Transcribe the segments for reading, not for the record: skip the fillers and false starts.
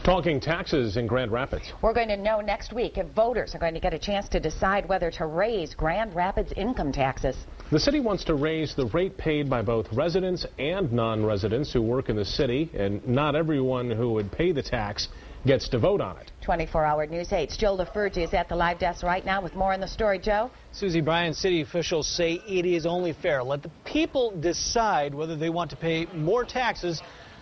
Talking taxes in Grand Rapids. We're going to know next week if voters are going to get a chance to decide whether to raise Grand Rapids income taxes. The city wants to raise the rate paid by both residents and non-residents who work in the city, and not everyone who would pay the tax gets to vote on it. 24-hour News 8's Joe LaFurge is at the live desk right now with more on the story. Joe? Susie Bryan, city officials say it is only fair. Let the people decide whether they want to pay more taxes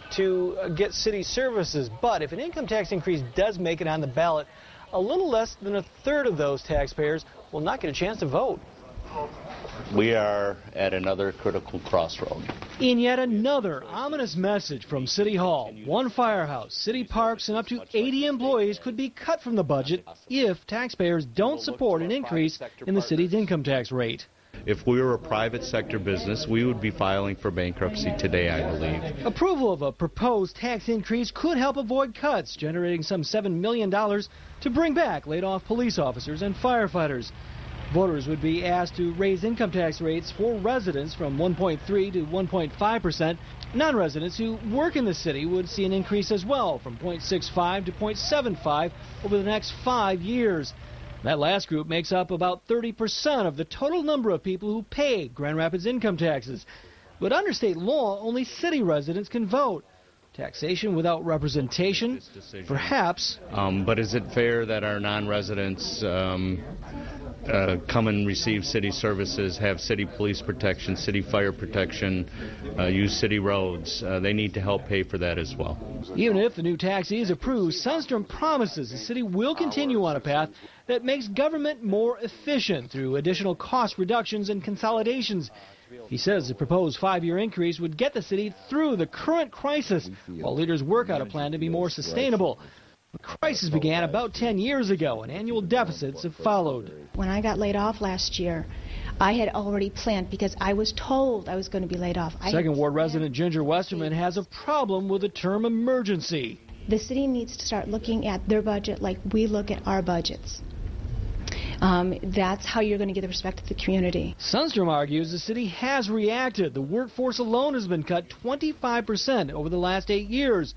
to get city services. But if an income tax increase does make it on the ballot, a little less than a third of those taxpayers will not get a chance to vote. We are at another critical crossroad. In yet another ominous message from City Hall, one firehouse, city parks, and up to 80 employees could be cut from the budget if taxpayers don't support an increase in the city's income tax rate. If we were a private sector business, we would be filing for bankruptcy today, I believe. Approval of a proposed tax increase could help avoid cuts, generating some $7 million to bring back laid-off police officers and firefighters. Voters would be asked to raise income tax rates for residents from 1.3 to 1.5%. Non-residents who work in the city would see an increase as well, from 0.65 to 0.75 over the next 5 years. That last group makes up about 30% of the total number of people who pay Grand Rapids income taxes. But under state law, only city residents can vote. Taxation without representation? Perhaps. But is it fair that our non-residents come and receive city services, have city police protection, city fire protection, use city roads? They need to help pay for that as well. Even if the new tax is approved, Sundstrom promises the city will continue on a path that makes government more efficient through additional cost reductions and consolidations. He says the proposed 5-year increase would get the city through the current crisis, while leaders work out a plan to be more sustainable. The crisis began about 10 years ago, and annual deficits have followed. When I got laid off last year, I had already planned because I was told I was going to be laid off. Second Ward resident Ginger Westerman has a problem with the term emergency. The city needs to start looking at their budget like we look at our budgets. That's how you're going to get the respect of the community. Sundstrom argues the city has reacted. The workforce alone has been cut 25% over the last 8 years.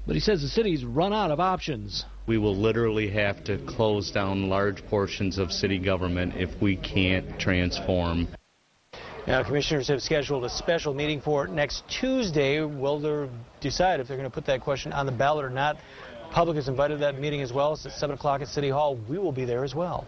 But he says the city's run out of options. We will literally have to close down large portions of city government if we can't transform. Now, commissioners have scheduled a special meeting for next Tuesday. Will they decide if they're going to put that question on the ballot or not? The public is invited to that meeting as well. It's at 7 o'clock at City Hall. We will be there as well.